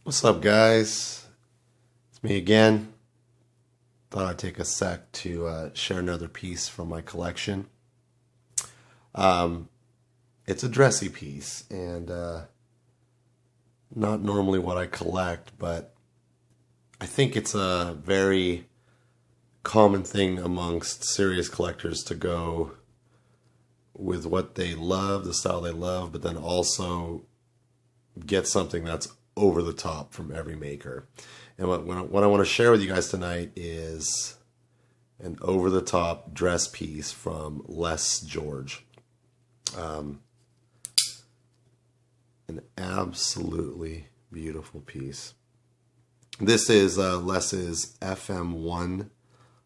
What's up, guys? It's me again. Thought I'd take a sec to share another piece from my collection. It's a dressy piece, and not normally what I collect, but I think it's a very common thing amongst serious collectors to go with what they love, the style they love, but then also get something that's over the top from every maker. And what I want to share with you guys tonight is an over the top dress piece from Les George. An absolutely beautiful piece. This is Les's FM-1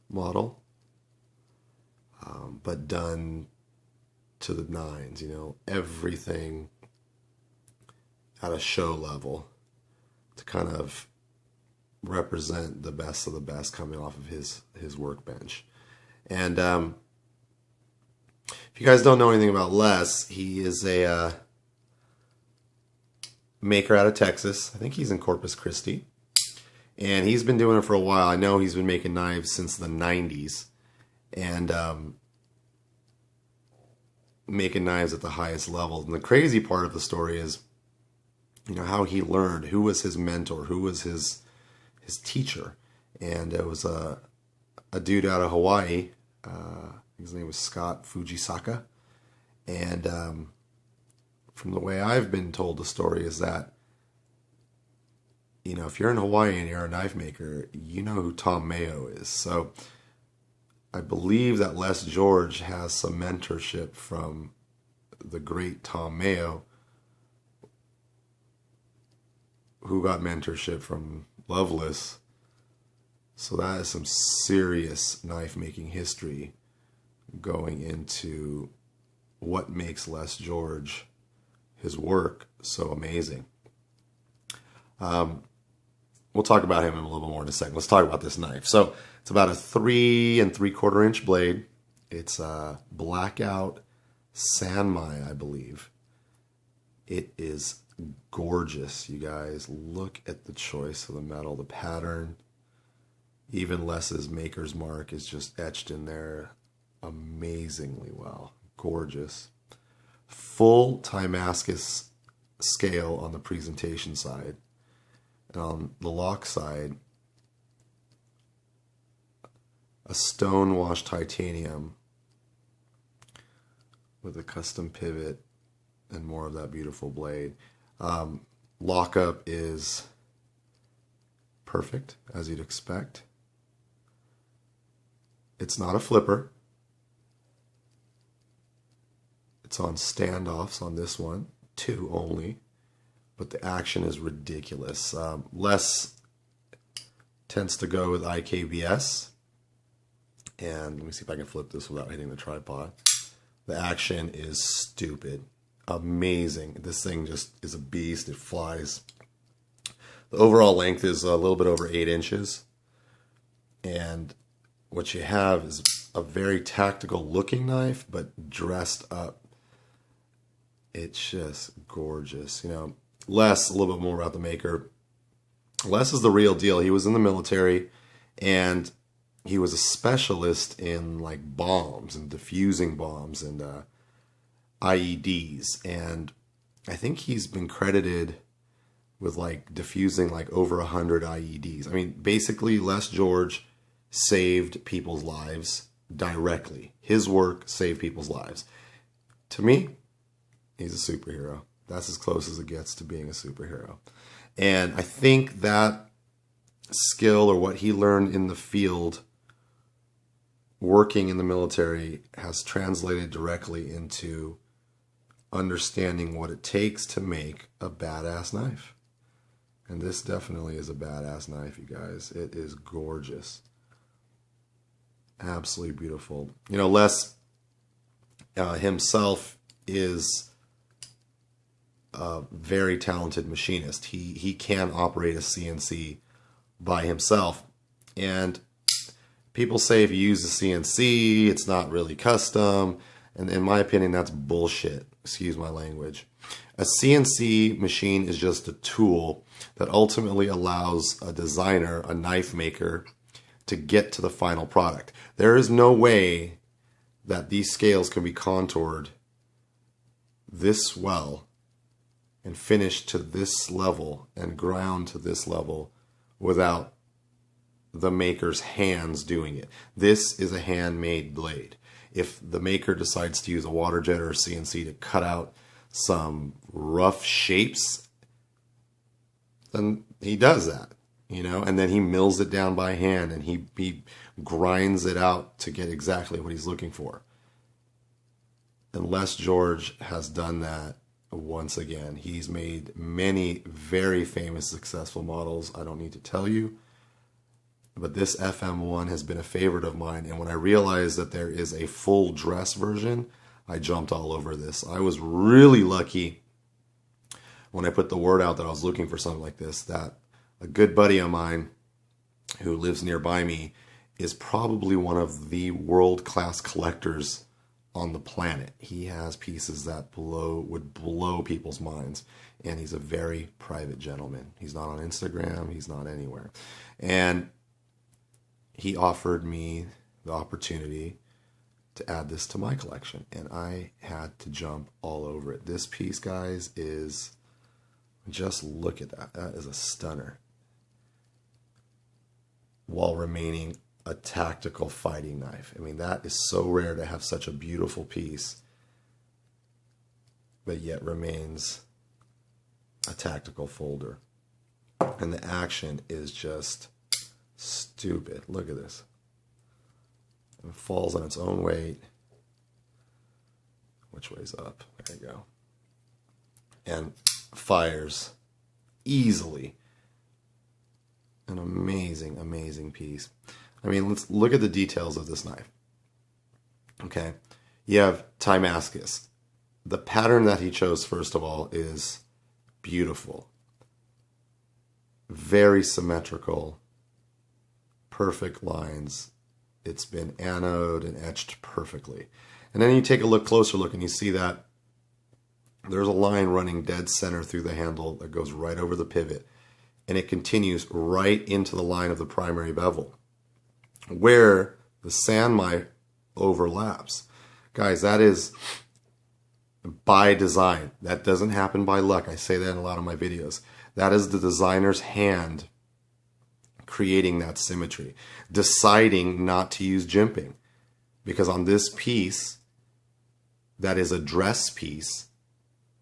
model, but done to the nines, everything at a show level to kind of represent the best of the best coming off of his workbench. And if you guys don't know anything about Les, he is a maker out of Texas. I think he's in Corpus Christi. And he's been doing it for a while. I know he's been making knives since the 90s. And making knives at the highest level. And the crazy part of the story is, how he learned, who was his mentor, who was his teacher. And it was a dude out of Hawaii. His name was Scott Fujisaka. And from the way I've been told the story is that, if you're in Hawaii and you're a knife maker, you know who Tom Mayo is. So I believe that Les George has some mentorship from the great Tom Mayo, who got mentorship from Loveless. So that is some serious knife making history going into what makes Les George, his work, so amazing. We'll talk about him in a little more in a second. Let's talk about this knife. So it's about a 3 3/4 inch blade. It's a blackout San Mai, I believe. It is gorgeous, you guys. Look at the choice of the metal, the pattern. Even Les's maker's mark is just etched in there amazingly well. Gorgeous. Full Timascus scale on the presentation side. And on the lock side, a stone washed titanium with a custom pivot and more of that beautiful blade. Lockup is perfect, as you'd expect. It's not a flipper. It's on standoffs on this one, 2 only. But the action is ridiculous. Les tends to go with IKBS. And let me see if I can flip this without hitting the tripod. The action is stupid. Amazing. This thing just is a beast. It flies. The overall length is a little bit over 8 inches. And what you have is a very tactical looking knife, but dressed up. It's just gorgeous. Les, a little bit more about the maker. Les is the real deal. He was in the military, and he was a specialist in like bombs and diffusing bombs and IEDs. And I think he's been credited with like diffusing like over 100 IEDs. I mean, basically, Les George saved people's lives directly. His work saved people's lives. To me, he's a superhero. That's as close as it gets to being a superhero. And I think that skill, or what he learned in the field working in the military, has translated directly into understanding what it takes to make a badass knife. And this definitely is a badass knife, you guys. It is gorgeous. Absolutely beautiful. Les himself is a very talented machinist. He can operate a CNC by himself. And people say if you use a CNC, it's not really custom. And in my opinion, that's bullshit. Excuse my language. A CNC machine is just a tool that ultimately allows a designer, a knife maker, to get to the final product. There is no way that these scales can be contoured this well and finished to this level and ground to this level without the maker's hands doing it. This is a handmade blade. If the maker decides to use a water jet or a CNC to cut out some rough shapes, then he does that, you know, and then he mills it down by hand and he grinds it out to get exactly what he's looking for. Unless George has done that once again. He's made many very famous, successful models. I don't need to tell you. But this FM-1 has been a favorite of mine. And when I realized that there is a full dress version, I jumped all over this. I was really lucky when I put the word out that I was looking for something like this, that a good buddy of mine who lives nearby me is probably one of the world-class collectors on the planet. He has pieces that would blow people's minds, and he's a very private gentleman. He's not on Instagram, he's not anywhere. And he offered me the opportunity to add this to my collection, and I had to jump all over it. This piece, guys, is, just look at that. That is a stunner, while remaining a tactical fighting knife. I mean, that is so rare to have such a beautiful piece, but yet remains a tactical folder. And the action is just stupid. Look at this. It falls on its own weight. Which way's up? There you go. And fires easily. An amazing, amazing piece. I mean, let's look at the details of this knife. Okay. You have Timascus. The pattern that he chose, first of all, is beautiful. Very symmetrical. Perfect lines. It's been anoded and etched perfectly. And then you take a closer look and you see that there's a line running dead center through the handle that goes right over the pivot. And it continues right into the line of the primary bevel, where the San Mai overlaps. Guys, that is by design. That doesn't happen by luck. I say that in a lot of my videos. That is the designer's hand creating that symmetry, deciding not to use jimping. Because on this piece, that is a dress piece,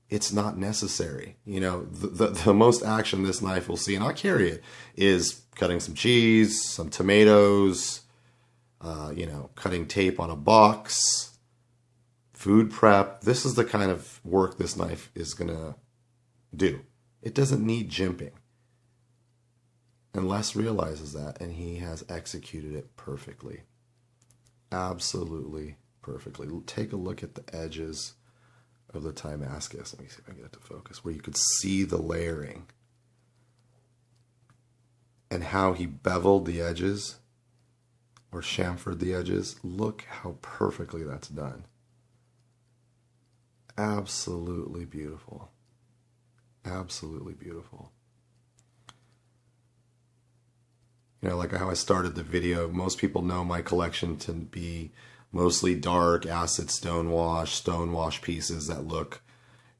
it's not necessary. You know, the most action this knife will see, and I'll carry it, is cutting some cheese, some tomatoes, you know, cutting tape on a box, food prep. This is the kind of work this knife is going to do. It doesn't need jimping. And Les realizes that, and he has executed it perfectly. Absolutely perfectly. Take a look at the edges of the Timascus. Let me see if I can get it to focus, where you could see the layering and how he beveled the edges or chamfered the edges. Look how perfectly that's done. Absolutely beautiful. Absolutely beautiful. You know, like how I started the video, most people know my collection to be mostly dark acid stonewash pieces that look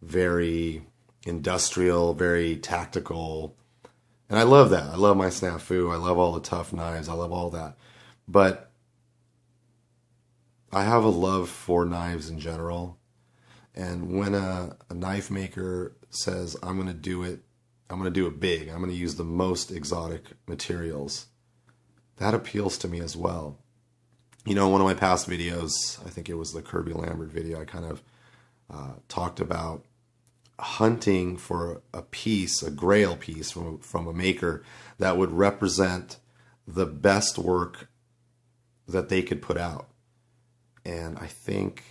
very industrial, very tactical. And I love that. I love my snafu. I love all the tough knives. I love all that. But I have a love for knives in general. And when a knife maker says, I'm going to do it big, I'm going to use the most exotic materials, that appeals to me as well. You know, one of my past videos, I think it was the Kirby Lambert video, I kind of talked about hunting for a piece, a grail piece from a maker that would represent the best work that they could put out. And I think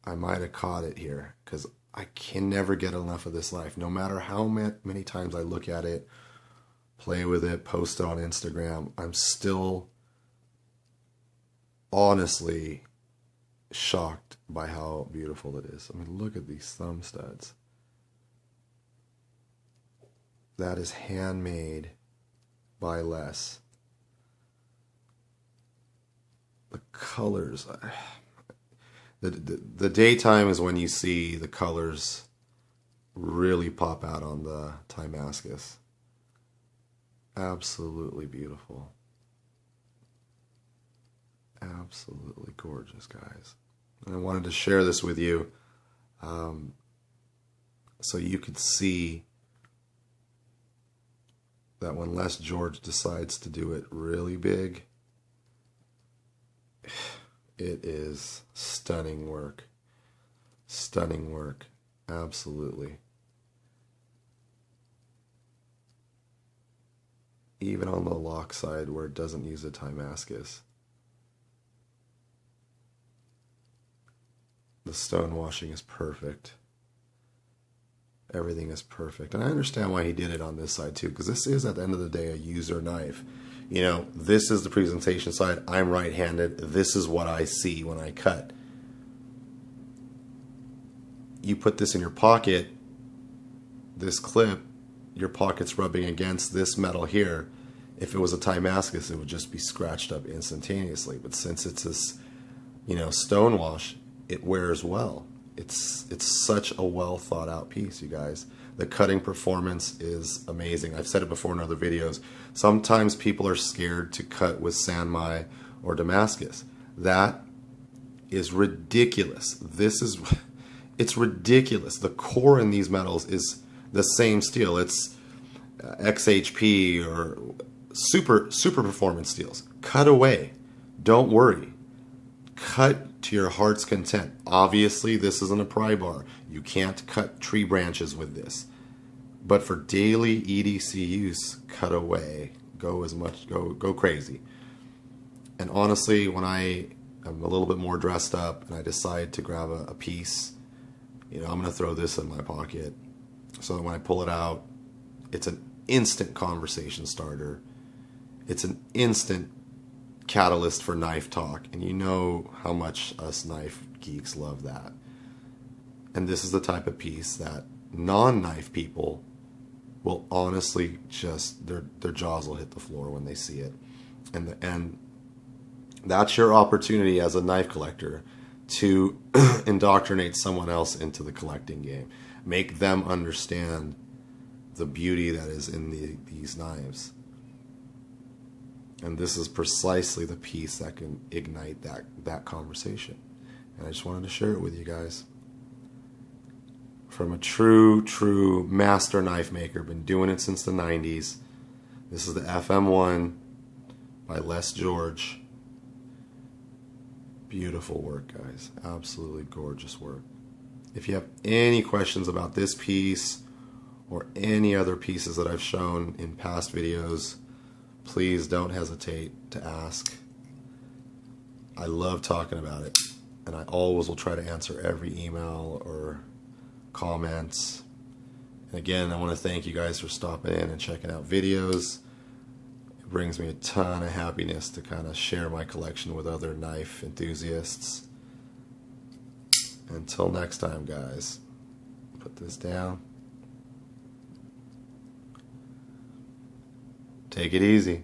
I might have caught it here, because I can never get enough of this knife. No matter how many times I look at it, play with it, post it on Instagram, I'm still honestly shocked by how beautiful it is. I mean, look at these thumb studs. That is handmade by Les. The colors. The daytime is when you see the colors really pop out on the Timascus. Absolutely beautiful. Absolutely gorgeous, guys. And I wanted to share this with you so you could see that when Les George decides to do it really big, it is stunning work. Stunning work. Absolutely. Even on the lock side where it doesn't use a Timascus, the stone washing is perfect. Everything is perfect. And I understand why he did it on this side too, because this is, at the end of the day, a user knife. You know, this is the presentation side. I'm right-handed. This is what I see when I cut. You put this in your pocket, this clip, your pocket's rubbing against this metal here. If it was a Timascus, it would just be scratched up instantaneously. But since it's this, you know, stone wash, it wears well. It's such a well thought out piece, you guys. The cutting performance is amazing. I've said it before in other videos. Sometimes people are scared to cut with San Mai or Damascus. That is ridiculous. It's ridiculous. The core in these metals is the same steel. It's XHP or super performance steels. Cut away. Don't worry. Cut to your heart's content. Obviously, this isn't a pry bar. You can't cut tree branches with this. But for daily EDC use, cut away. Go crazy. And honestly, when I am a little bit more dressed up and I decide to grab a piece, you know, I'm going to throw this in my pocket. So that when I pull it out, it's an instant conversation starter. It's an instant catalyst for knife talk, and you know how much us knife geeks love that. And this is the type of piece that non-knife people will honestly just, their jaws will hit the floor when they see it. And that's your opportunity as a knife collector to indoctrinate someone else into the collecting game. Make them understand the beauty that is in these knives. And this is precisely the piece that can ignite that conversation. And I just wanted to share it with you guys. From a true master knife maker, been doing it since the 90s. This is the FM-1 by Les George. Beautiful work, guys. Absolutely gorgeous work. If you have any questions about this piece or any other pieces that I've shown in past videos, please don't hesitate to ask. I love talking about it, and I always will try to answer every email or comments. And again, I want to thank you guys for stopping in and checking out videos. It brings me a ton of happiness to kind of share my collection with other knife enthusiasts. Until next time, guys, put this down. Take it easy.